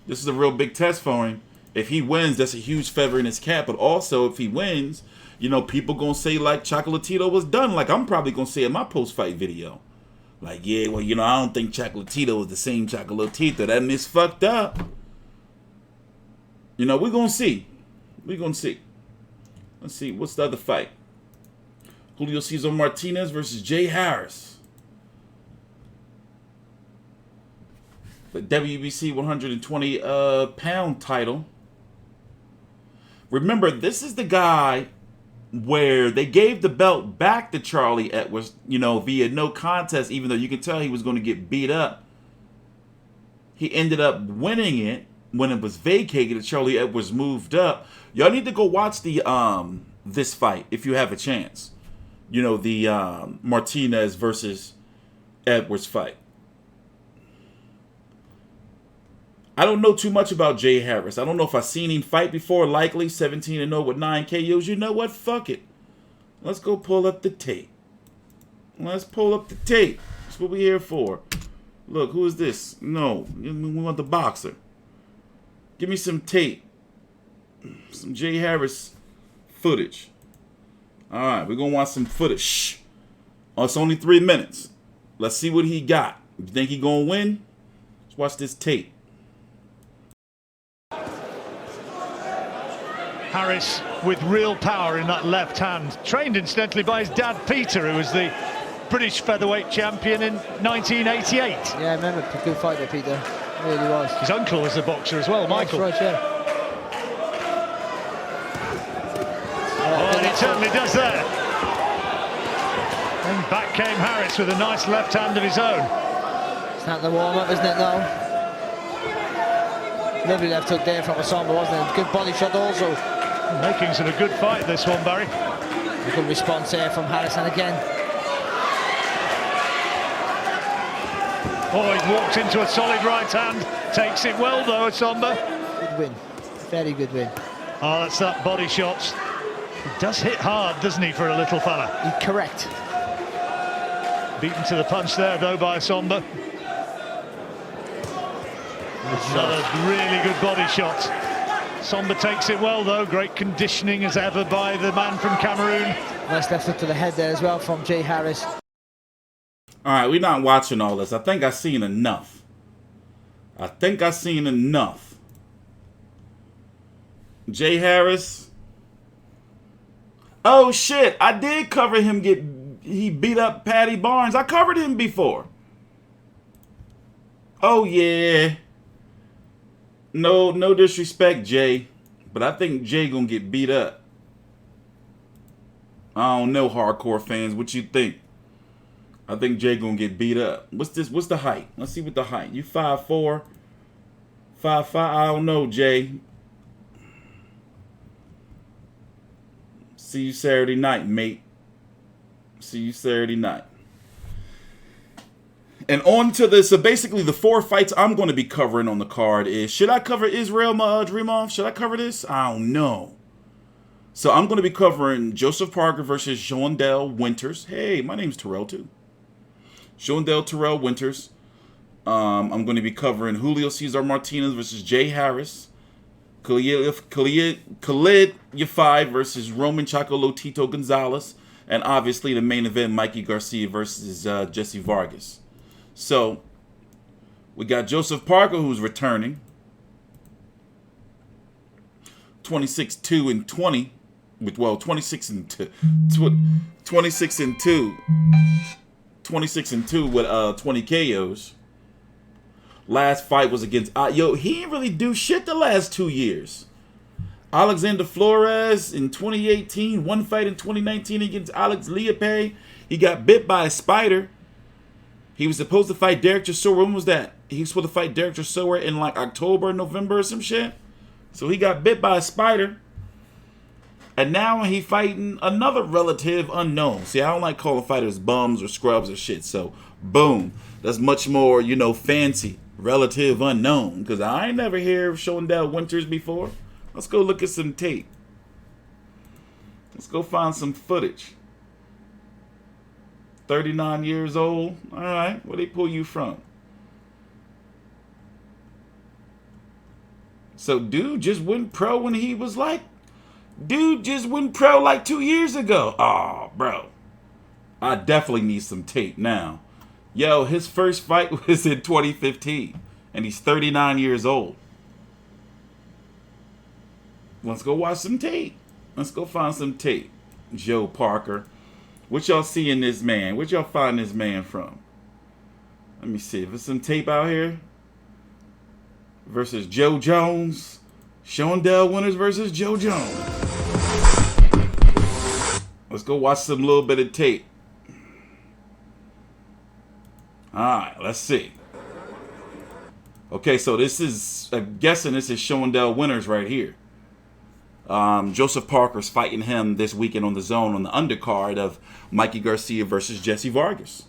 This is a real big test for him. If he wins, that's a huge feather in his cap. But also, if he wins, you know, people going to say like Chocolatito was done. Like I'm probably going to say in my post-fight video. Like, yeah, well, you know, I don't think Chocolatito was the same Chocolatito. That miss fucked up. You know, we're going to see. We're going to see. Let's see. What's the other fight? Julio Cesar Martinez versus Jay Harris. The WBC 120 pound title. Remember, this is the guy where they gave the belt back to Charlie Edwards, you know, via no contest, even though you can tell he was going to get beat up. He ended up winning it when it was vacated and Charlie Edwards moved up. Y'all need to go watch the this fight if you have a chance. You know, the Martinez versus Edwards fight. I don't know too much about Jay Harris. I don't know if I've seen him fight before. Likely 17-0 with 9 KOs. You know what? Fuck it. Let's go pull up the tape. Let's pull up the tape. That's what we're here for. Look, who is this? No, we want the boxer. Give me some tape. Some Jay Harris footage. All right, we're going to watch some footage. Shh. Oh, it's only 3 minutes. Let's see what he got. You think he going to win? Let's watch this tape. Harris with real power in that left hand. Trained, incidentally, by his dad, Peter, who was the British featherweight champion in 1988. Yeah, I remember. Good fighter, Peter. Really was. His uncle was a boxer as well, Michael. That's right, yeah. Oh, and he certainly does that. And back came Harris with a nice left hand of his own. It's not the warm-up, isn't it, though? Lovely left hook there from Asamba, wasn't it? Good body shot also. Makings of a good fight, this one, Barry. A good response there from Harris, and again. Oh, he walked into a solid right hand. Takes it well, though, Asamba. Good win. Very good win. Oh, that's that body shot. He does hit hard, doesn't he, for a little fella? Correct. Beaten to the punch there, though, by Asamba. Another really good body shot. Somba takes it well, though. Great conditioning as ever by the man from Cameroon. Nice left hook to the head there as well from Jay Harris. All right, we're not watching all this. I think I've seen enough. Jay Harris. Oh, shit. I did cover him he beat up Patty Barnes. I covered him before. Oh, yeah. No disrespect, Jay, but I think Jay gonna get beat up. I don't know, hardcore fans. What you think? I think Jay gonna get beat up. What's this? What's the height? Let's see what the height. You 5'4", 5'5". I don't know, Jay. See you Saturday night, mate. See you Saturday night. And on to this, so basically the 4 fights I'm going to be covering on the card is, should I cover Israel Dreamov? Should I cover this? I don't know. So I'm going to be covering Joseph Parker versus Shondell Winters. Hey, my name's Terrell too. Shondell Terrell Winters. I'm going to be covering Julio Cesar Martinez versus Jay Harris. Khalid Yafai versus Roman Chocolatito Gonzalez. And obviously the main event, Mikey Garcia versus Jessie Vargas. So, we got Joseph Parker, who's returning. 26-2-20. With, well, 26-2. 26-2. 26-2 with 20 KOs. Last fight was against... he didn't really do shit the last 2 years. Alexander Flores in 2018. One fight in 2019 against Alex Leope. He got bit by a spider. He was supposed to fight Derek Chisora. When was that? He was supposed to fight Derek Chisora in like October, November or some shit. So he got bit by a spider. And now he fighting another relative unknown. See, I don't like calling fighters bums or scrubs or shit. So, boom. That's much more, you know, fancy. Relative unknown. Because I ain't never heard of Shondell Winters before. Let's go look at some tape. Let's go find some footage. 39 years old. All right. Where they pull you from? So, dude just went pro when he was like... Dude just went pro like 2 years ago. Oh, bro. I definitely need some tape now. Yo, his first fight was in 2015. And he's 39 years old. Let's go watch some tape. Let's go find some tape. Joe Parker. What y'all see in this man? What y'all find this man from? Let me see. If there's some tape out here. Versus Joe Jones. Shondell Winters versus Joe Jones. Let's go watch some little bit of tape. Alright, let's see. Okay, so this is, I'm guessing this is Shondell Winters right here. Joseph Parker's fighting him this weekend on the DAZN on the undercard of Mikey Garcia versus Jessie Vargas.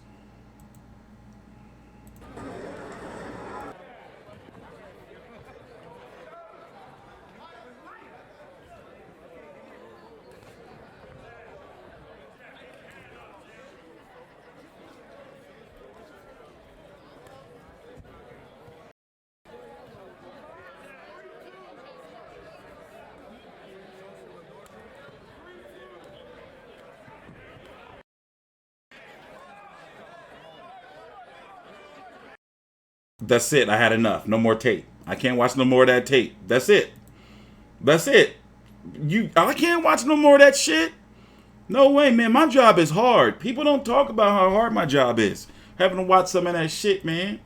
That's it. I had enough. No more tape. I can't watch no more of that tape. That's it. That's it. I can't watch no more of that shit. No way, man. My job is hard. People don't talk about how hard my job is. Having to watch some of that shit, man.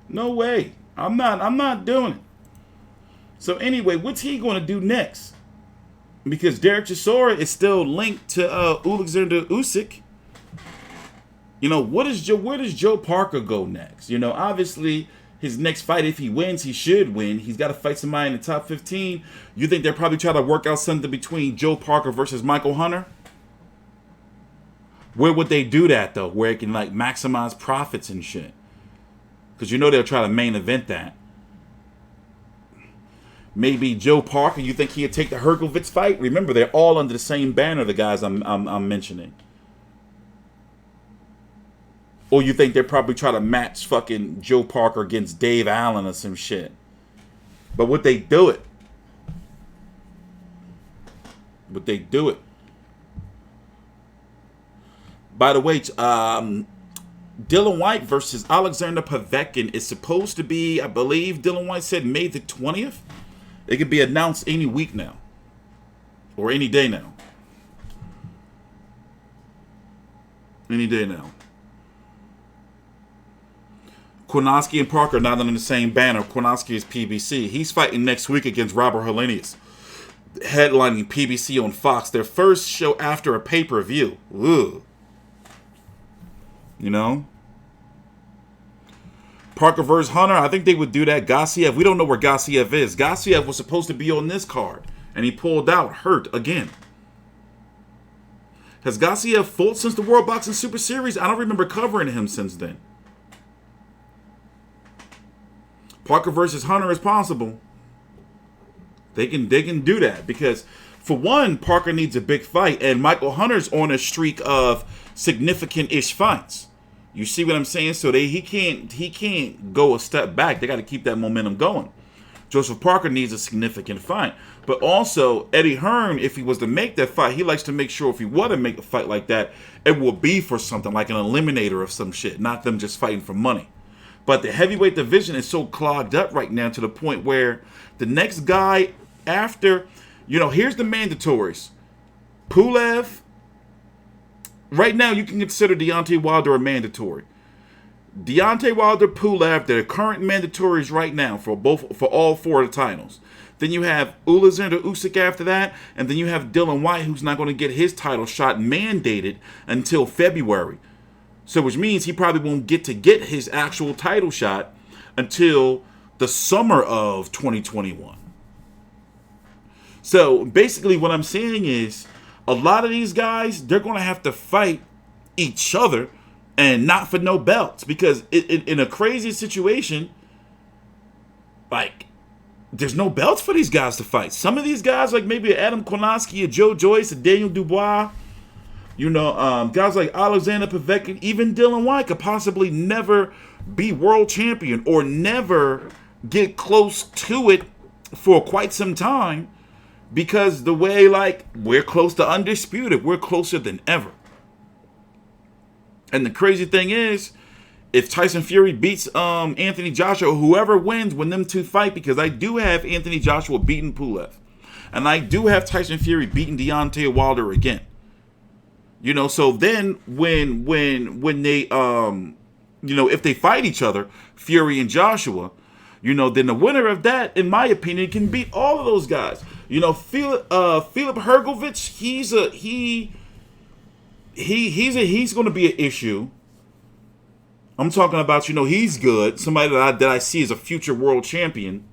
No way. I'm not doing it. So anyway, what's he going to do next? Because Derek Chisora is still linked to Alexander Usyk. You know, where does Joe Parker go next? You know, obviously, his next fight, if he wins, he should win. He's got to fight somebody in the top 15. You think they're probably trying to work out something between Joe Parker versus Michael Hunter? Where would they do that, though? Where it can, like, maximize profits and shit? Because you know they'll try to main event that. Maybe Joe Parker, you think he'd take the Hergovitz fight? Remember, they're all under the same banner, the guys I'm mentioning. Or you think they're probably trying to match fucking Joe Parker against Dave Allen or some shit. But would they do it? Would they do it? By the way, Dylan White versus Alexander Povetkin is supposed to be, I believe Dylan White said May the 20th. It could be announced any week now. Or any day now. Any day now. Kornacki and Parker are not under the same banner. Kornacki is PBC. He's fighting next week against Robert Helenius, headlining PBC on Fox. Their first show after a pay-per-view. Ugh. You know? Parker versus Hunter. I think they would do that. Garcia. We don't know where Garcia is. Garcia was supposed to be on this card, and he pulled out, hurt again. Has Garcia fought since the World Boxing Super Series? I don't remember covering him since then. Parker versus Hunter is possible. They can do that because, for one, Parker needs a big fight, and Michael Hunter's on a streak of significant-ish fights. You see what I'm saying? So he can't go a step back. They got to keep that momentum going. Joseph Parker needs a significant fight, but also Eddie Hearn, if he was to make that fight, he likes to make sure if he were to make a fight like that, it will be for something like an eliminator of some shit, not them just fighting for money. But the heavyweight division is so clogged up right now to the point where the next guy after, you know, here's the mandatories. Pulev. Right now, you can consider Deontay Wilder a mandatory. Deontay Wilder, Pulev, they're current mandatories right now for all four of the titles. Then you have Alexander Usyk after that, and then you have Dylan White, who's not going to get his title shot mandated until February. So which means he probably won't get his actual title shot until the summer of 2021. So basically what I'm saying is a lot of these guys, they're going to have to fight each other and not for no belts. Because in a crazy situation, like, there's no belts for these guys to fight. Some of these guys, like maybe Adam Kornacki, or Joe Joyce, or Daniel Dubois, you know, guys like Alexander Povetkin, even Dylan White could possibly never be world champion or never get close to it for quite some time because the way, like, we're close to undisputed. We're closer than ever. And the crazy thing is, if Tyson Fury beats Anthony Joshua, whoever wins when them two fight, because I do have Anthony Joshua beating Pulev. And I do have Tyson Fury beating Deontay Wilder again. You know, so then when they you know, if they fight each other, Fury and Joshua, you know, then the winner of that, in my opinion, can beat all of those guys. You know, Filip Hrgovic, he's going to be an issue. I'm talking about, you know, he's good. Somebody that I see as a future world champion.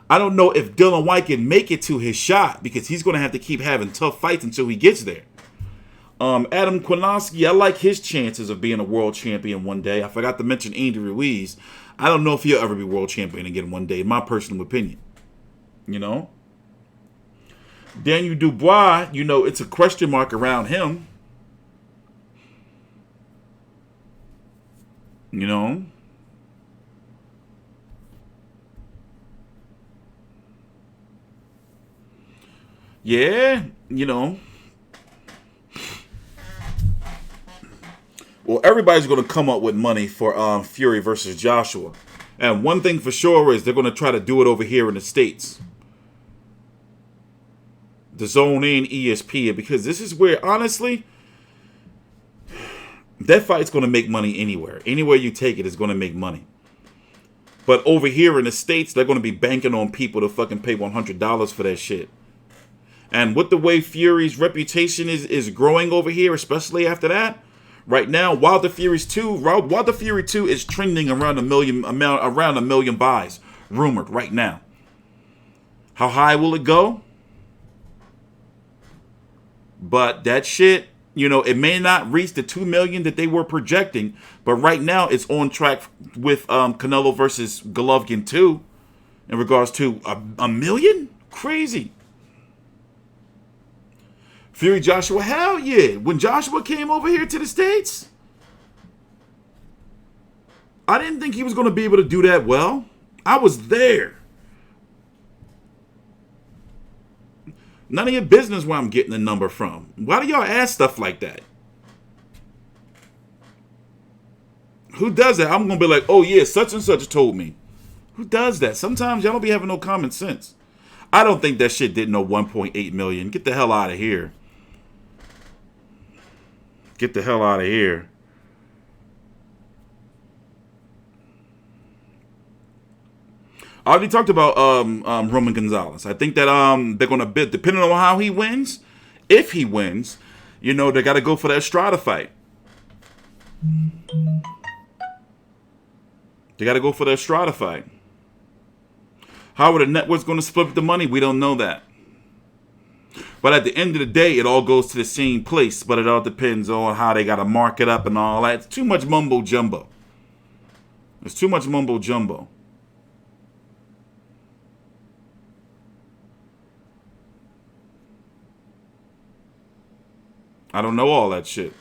I don't know if Dylan White can make it to his shot because he's going to have to keep having tough fights until he gets there. Adam Kwiatkowski, I like his chances of being a world champion one day. I forgot to mention Andy Ruiz. I don't know if he'll ever be world champion again one day, in my personal opinion. You know? Daniel Dubois, you know, it's a question mark around him. You know? Yeah, you know. Well, everybody's going to come up with money for Fury versus Joshua. And one thing for sure is they're going to try to do it over here in the States. DAZN and ESPN. Because this is where, honestly, that fight's going to make money anywhere. Anywhere you take it is going to make money. But over here in the States, they're going to be banking on people to fucking pay $100 for that shit. And with the way Fury's reputation is growing over here, especially after that, right now, Wilder Fury 2 is trending around a million buys, rumored right now. How high will it go? But that shit, you know, it may not reach the 2 million that they were projecting, but right now it's on track with Canelo versus Golovkin 2 in regards to a million? Crazy. Fury Joshua, hell yeah. When Joshua came over here to the States, I didn't think he was going to be able to do that well. I was there. None of your business where I'm getting the number from. Why do y'all ask stuff like that? Who does that? I'm going to be like, oh yeah, such and such told me. Who does that? Sometimes y'all don't be having no common sense. I don't think that shit did no 1.8 million. Get the hell out of here. Get the hell out of here. I already talked about Roman Gonzalez. I think that they're going to bid, depending on how he wins. If he wins, you know, they got to go for that Estrada fight. They got to go for the Estrada fight. How are the networks going to split the money? We don't know that. But at the end of the day, it all goes to the same place. But it all depends on how they got to mark it up and all that. It's too much mumbo jumbo. It's too much mumbo jumbo. I don't know all that shit.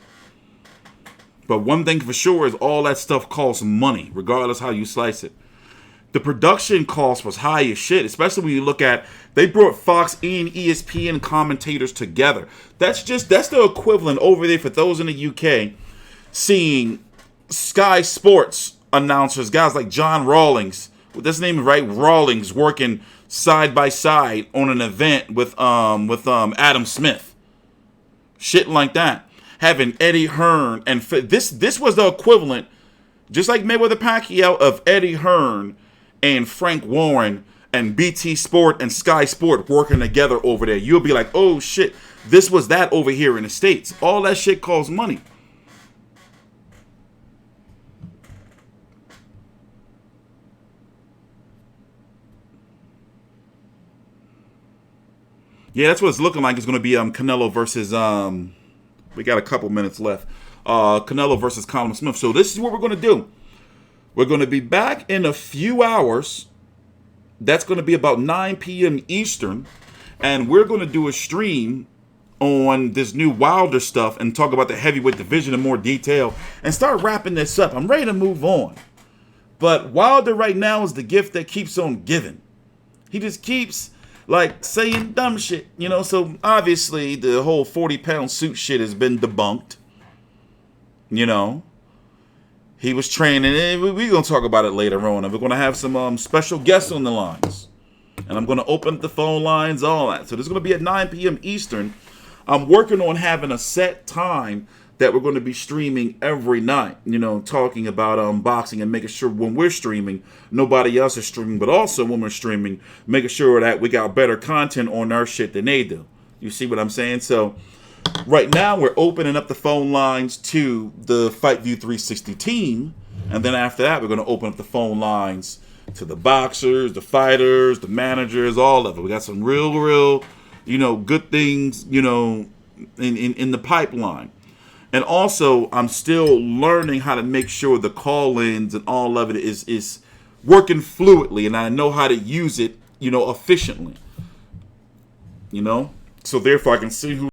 But one thing for sure is all that stuff costs money, regardless how you slice it. The production cost was high as shit, especially when you look at, they brought Fox and ESPN commentators together. That's the equivalent over there for those in the UK seeing Sky Sports announcers, guys like John Rawlings, that's his name right, Rawlings, working side by side on an event with Adam Smith. Shit like that. Having Eddie Hearn and this was the equivalent, just like Mayweather Pacquiao, of Eddie Hearn and Frank Warren and BT Sport and Sky Sport working together over there. You'll be like, oh shit, this was that over here in the States. All that shit costs money. Yeah, that's what it's looking like. It's going to be Canelo versus, we got a couple minutes left. Canelo versus Callum Smith. So this is what we're going to do. We're going to be back in a few hours. That's going to be about 9 p.m. Eastern. And we're going to do a stream on this new Wilder stuff and talk about the heavyweight division in more detail and start wrapping this up. I'm ready to move on. But Wilder right now is the gift that keeps on giving. He just keeps like saying dumb shit, you know. So obviously the whole 40-pound suit shit has been debunked. You know, he was training, and we're gonna talk about it later on. And we're gonna have some special guests on the lines. And I'm going to open up the phone lines, all that. So this is going to be at 9 p.m. Eastern. I'm working on having a set time that we're going to be streaming every night, you know, talking about boxing and making sure when we're streaming, nobody else is streaming, but also when we're streaming, making sure that we got better content on our shit than they do. You see what I'm saying? So right now we're opening up the phone lines to the FightView 360 team, and then after that we're going to open up the phone lines to the boxers, the fighters, the managers, all of it. We got some real, you know, good things, you know, in the pipeline. And also, I'm still learning how to make sure the call-ins and all of it is working fluidly, and I know how to use it, you know, efficiently. You know? So therefore, I can see who